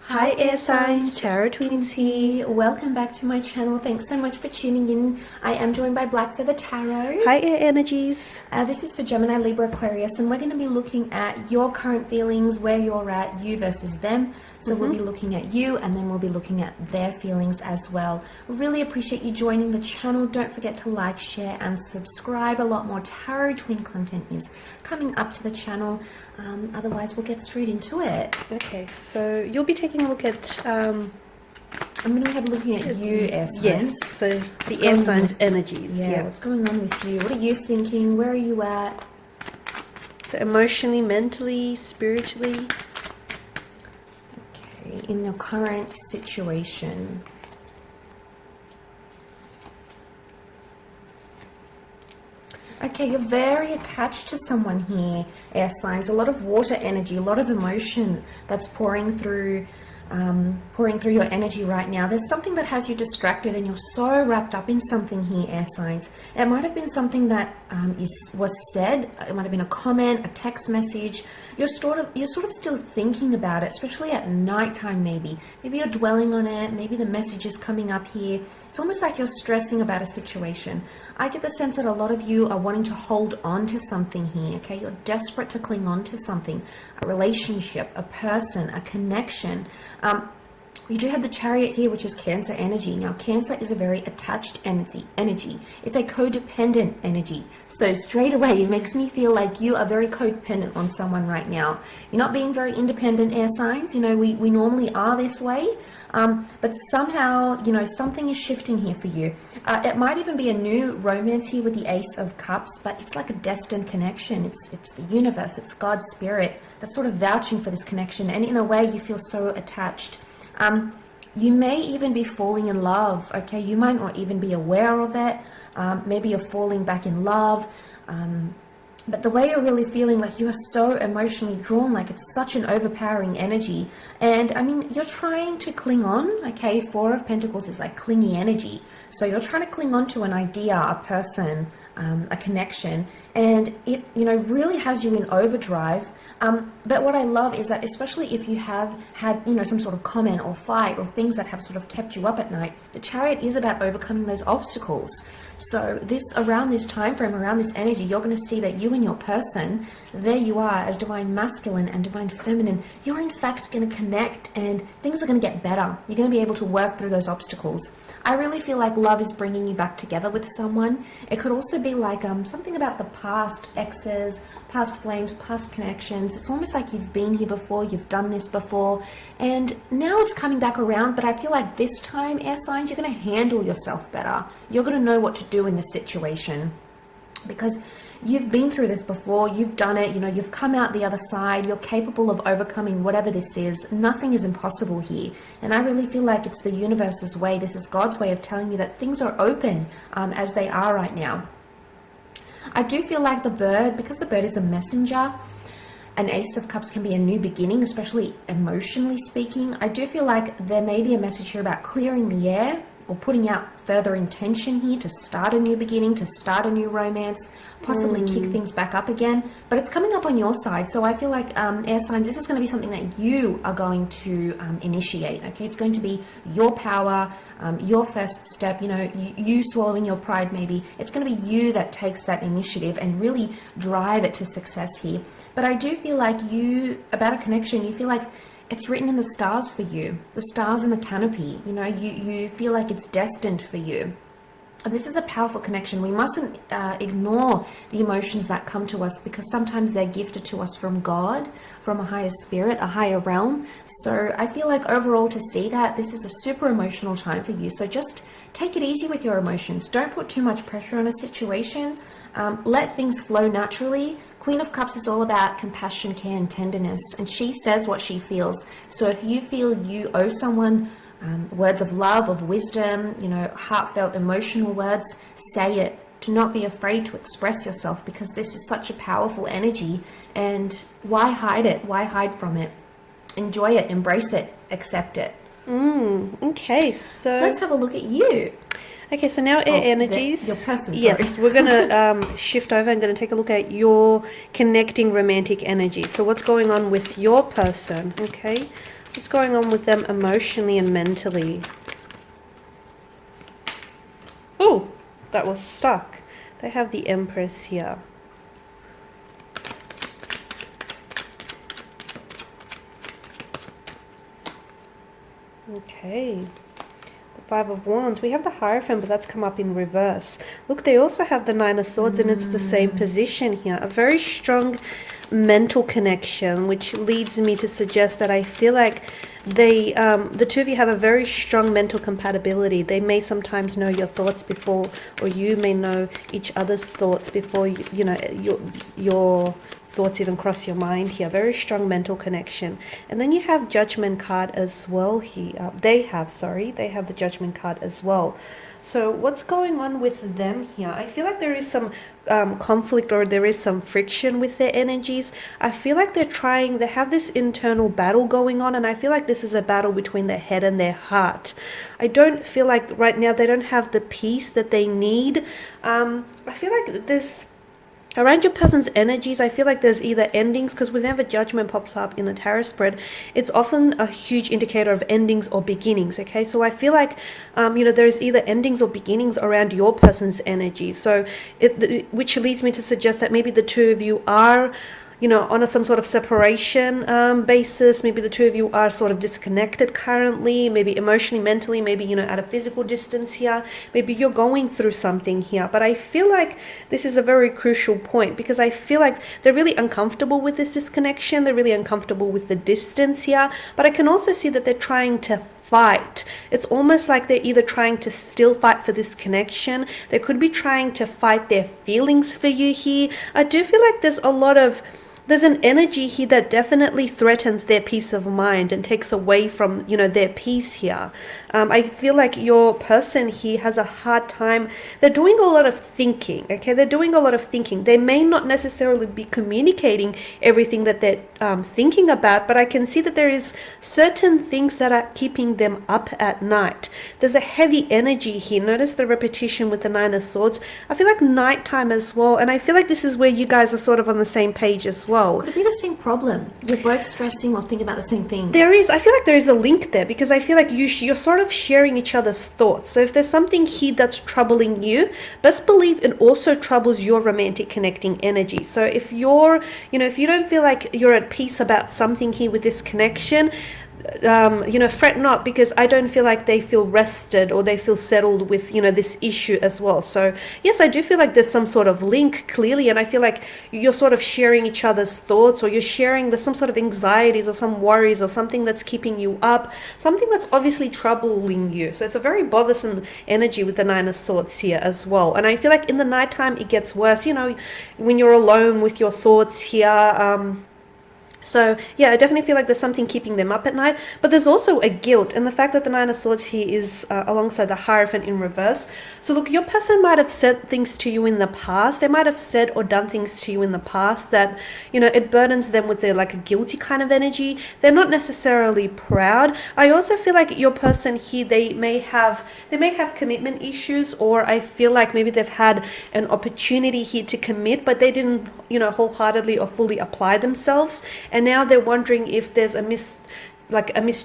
Hi air signs, Tarot Twins here. Welcome back to my channel. Thanks so much for tuning in. I am joined by Black Feather Tarot. Hi air energies. This is for Gemini, Libra, Aquarius, and we're going to be looking at your current feelings, where you're at, you versus them. So we'll be looking at you, and then we'll be looking at their feelings as well. We really appreciate you joining the channel. Don't forget to like, share, and subscribe. A lot more Tarot Twin content is coming up to the channel. Otherwise, we'll get straight into it. Okay, so you'll be taking a look at I'm going to have a look at you, air signs. yes, so the air signs energies. Yeah, what's going on with you? What are you thinking? Where are you at? So emotionally, mentally, spiritually. Okay, in your current situation. Okay, you're very attached to someone here, air signs. A lot of water energy, a lot of emotion that's pouring through your energy right now. There's something that has you distracted, and you're so wrapped up in something here, air signs. It might have been something that was said. It might have been a comment, a text message. You're sort of still thinking about it, especially at nighttime. Maybe you're dwelling on it. Maybe the message is coming up here. It's almost like you're stressing about a situation. I get the sense that a lot of you are wanting to hold on to something here, okay? You're desperate to cling on to something, a relationship, a person, a connection. You do have the Chariot here, which is Cancer energy. Now, Cancer is a very attached energy. It's a codependent energy. So straight away, it makes me feel like you are very codependent on someone right now. You're not being very independent, air signs. You know, we normally are this way. But somehow, you know, something is shifting here for you. It might even be a new romance here with the Ace of Cups, but it's like a destined connection. It's the universe, it's God's spirit that's sort of vouching for this connection. And in a way, you feel so attached. You may even be falling in love, okay? You might not even be aware of it. Maybe you're falling back in love. But the way you're really feeling, like you are so emotionally drawn, like it's such an overpowering energy. And I mean, you're trying to cling on, okay? Four of Pentacles is like clingy energy. So you're trying to cling on to an idea, a person, a connection, and it, you know, really has you in overdrive. But what I love is that, especially if you have had, you know, some sort of comment or fight or things that have sort of kept you up at night, the Chariot is about overcoming those obstacles. So around this time frame, around this energy, you're going to see that you and your person, there you are as divine masculine and divine feminine, you're in fact going to connect, and things are going to get better. You're going to be able to work through those obstacles. I really feel like love is bringing you back together with someone. It could also be like something about the past, exes, past flames, past connections. It's almost like you've been here before, you've done this before, and now it's coming back around. But I feel like this time, air signs, you're going to handle yourself better. You're going to know what to do in this situation, because you've been through this before, you've done it, you know, you've come out the other side, you're capable of overcoming whatever this is. Nothing is impossible here. And I really feel like it's the universe's way, this is God's way of telling you that things are open as they are right now. I do feel like the bird, because the bird is a messenger, an Ace of Cups can be a new beginning, especially emotionally speaking. I do feel like there may be a message here about clearing the air, or putting out further intention here to start a new beginning, to start a new romance, possibly kick things back up again. But it's coming up on your side. So I feel like, air signs, this is going to be something that you are going to initiate, okay? It's going to be your power, your first step, you know, you swallowing your pride maybe. It's going to be you that takes that initiative and really drive it to success here. But I do feel like about a connection, you feel like it's written in the stars for you, the stars in the canopy. You know, you feel like it's destined for you. And this is a powerful connection. We mustn't ignore the emotions that come to us, because sometimes they're gifted to us from God, from a higher spirit, a higher realm. So I feel like overall, to see that, this is a super emotional time for you. So just take it easy with your emotions. Don't put too much pressure on a situation. Let things flow naturally. Queen of Cups is all about compassion, care, and tenderness, and she says what she feels. So if you feel you owe someone words of love, of wisdom, you know, heartfelt, emotional words, say it. Do not be afraid to express yourself, because this is such a powerful energy. And why hide it? Why hide from it? Enjoy it, embrace it, accept it. Okay, so let's have a look at you. Okay, so now air energies. Your person, sorry. Yes, we're going to shift over and going to take a look at your connecting romantic energy. So what's going on with your person, okay? What's going on with them emotionally and mentally? Oh, that was stuck. They have the Empress here. Okay. The Five of Wands. We have the Hierophant, but that's come up in reverse. Look, they also have the Nine of Swords, and it's the same position here. A very strong mental connection, which leads me to suggest that I feel like they, the two of you have a very strong mental compatibility. They may sometimes know your thoughts before, or you may know each other's thoughts before you know your thoughts even cross your mind here. Very strong mental connection. And then you have Judgment card as well here. They have the Judgment card as well. So what's going on with them here? I feel like there is some conflict, or there is some friction with their energies. I feel like they have this internal battle going on, and I feel like this is a battle between their head and their heart. I don't feel like right now they don't have the peace that they need. I feel like this around your person's energies, I feel like there's either endings, because whenever Judgment pops up in a tarot spread, it's often a huge indicator of endings or beginnings, okay? So I feel like, there's either endings or beginnings around your person's energy. So, which leads me to suggest that maybe the two of you are, on some sort of separation basis. Maybe the two of you are sort of disconnected currently, maybe emotionally, mentally, maybe, at a physical distance here. Maybe you're going through something here. But I feel like this is a very crucial point, because I feel like they're really uncomfortable with this disconnection. They're really uncomfortable with the distance here. But I can also see that they're trying to fight. It's almost like they're either trying to still fight for this connection. They could be trying to fight their feelings for you here. I do feel like there's an energy here that definitely threatens their peace of mind and takes away from, their peace here. I feel like your person here has a hard time. They're doing a lot of thinking, okay? They're doing a lot of thinking. They may not necessarily be communicating everything that they're thinking about, but I can see that there is certain things that are keeping them up at night. There's a heavy energy here. Notice the repetition with the Nine of Swords. I feel like nighttime as well, and I feel like this is where you guys are sort of on the same page as well. Could it be the same problem? You're both stressing or thinking about the same thing. I feel like there is a link there, because I feel like you're sort of sharing each other's thoughts. So if there's something here that's troubling you, best believe it also troubles your romantic connecting energy. So if if you don't feel like you're at peace about something here with this connection, fret not, because I don't feel like they feel rested or they feel settled with, this issue as well. So yes, I do feel like there's some sort of link clearly, and I feel like you're sort of sharing each other's thoughts, or there's some sort of anxieties or some worries or something that's keeping you up, something that's obviously troubling you. So it's a very bothersome energy with the Nine of Swords here as well. And I feel like in the nighttime it gets worse, when you're alone with your thoughts here. So yeah, I definitely feel like there's something keeping them up at night, but there's also a guilt, and the fact that the Nine of Swords here is alongside the Hierophant in reverse. So look, your person might have said things to you in the past. They might have said or done things to you in the past that, it burdens them with like a guilty kind of energy. They're not necessarily proud. I also feel like your person here, they may have commitment issues, or I feel like maybe they've had an opportunity here to commit, but they didn't, wholeheartedly or fully apply themselves. And now they're wondering if there's a missed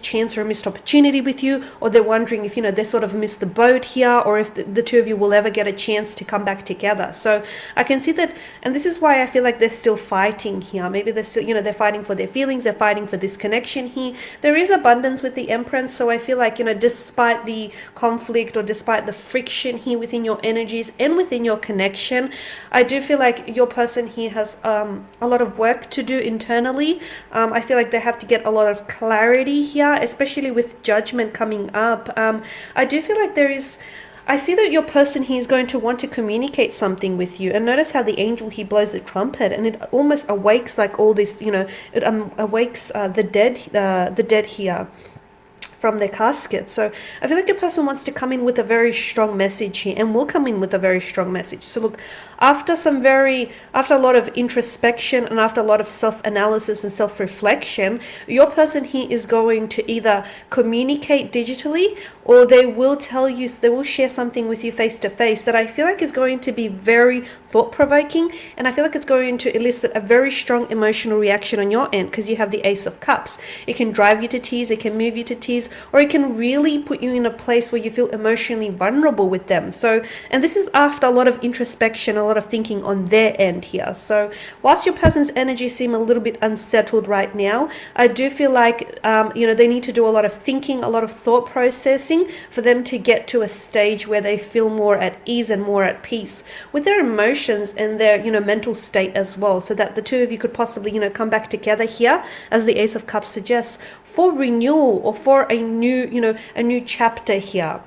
chance or a missed opportunity with you, or they're wondering if, they sort of missed the boat here, or if the two of you will ever get a chance to come back together. So I can see that, and this is why I feel like they're still fighting here. Maybe they're still, they're fighting for their feelings, they're fighting for this connection here. There is abundance with the Empress, so I feel like, despite the conflict or despite the friction here within your energies and within your connection, I do feel like your person here has a lot of work to do internally. I feel like they have to get a lot of clarity here, especially with Judgment coming up. I do feel like I see that your person here is going to want to communicate something with you. And notice how the angel, he blows the trumpet, and it almost awakes like all this, it awakes the dead here from their casket. So I feel like your person wants to come in with a very strong message here, and will come in with a very strong message. So look, after a lot of introspection and after a lot of self-analysis and self-reflection, your person here is going to either communicate digitally, or they will share something with you face to face that I feel like is going to be very thought-provoking, and I feel like it's going to elicit a very strong emotional reaction on your end, because you have the Ace of Cups. It can drive you to tears, it can move you to tears, or it can really put you in a place where you feel emotionally vulnerable with them. So, and this is after a lot of introspection, a lot of thinking on their end here. So whilst your person's energy seem a little bit unsettled right now, I do feel like they need to do a lot of thinking, a lot of thought processing for them to get to a stage where they feel more at ease and more at peace with their emotions and their mental state as well, so that the two of you could possibly come back together here, as the Ace of Cups suggests, for renewal or for a new chapter here.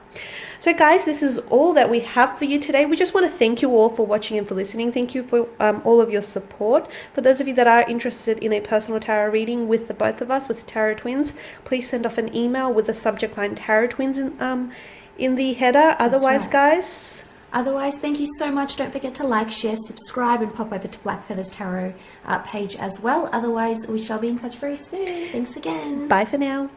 So guys, this is all that we have for you today. We just want to thank you all for watching and for listening. Thank you for all of your support. For those of you that are interested in a personal tarot reading with the both of us, with Tarot Twins, please send off an email with the subject line Tarot Twins in the header. Otherwise, right. guys, Otherwise, thank you so much. Don't forget to like, share, subscribe, and pop over to Black Feathers Tarot page as well. Otherwise, we shall be in touch very soon. Thanks again. bye for now.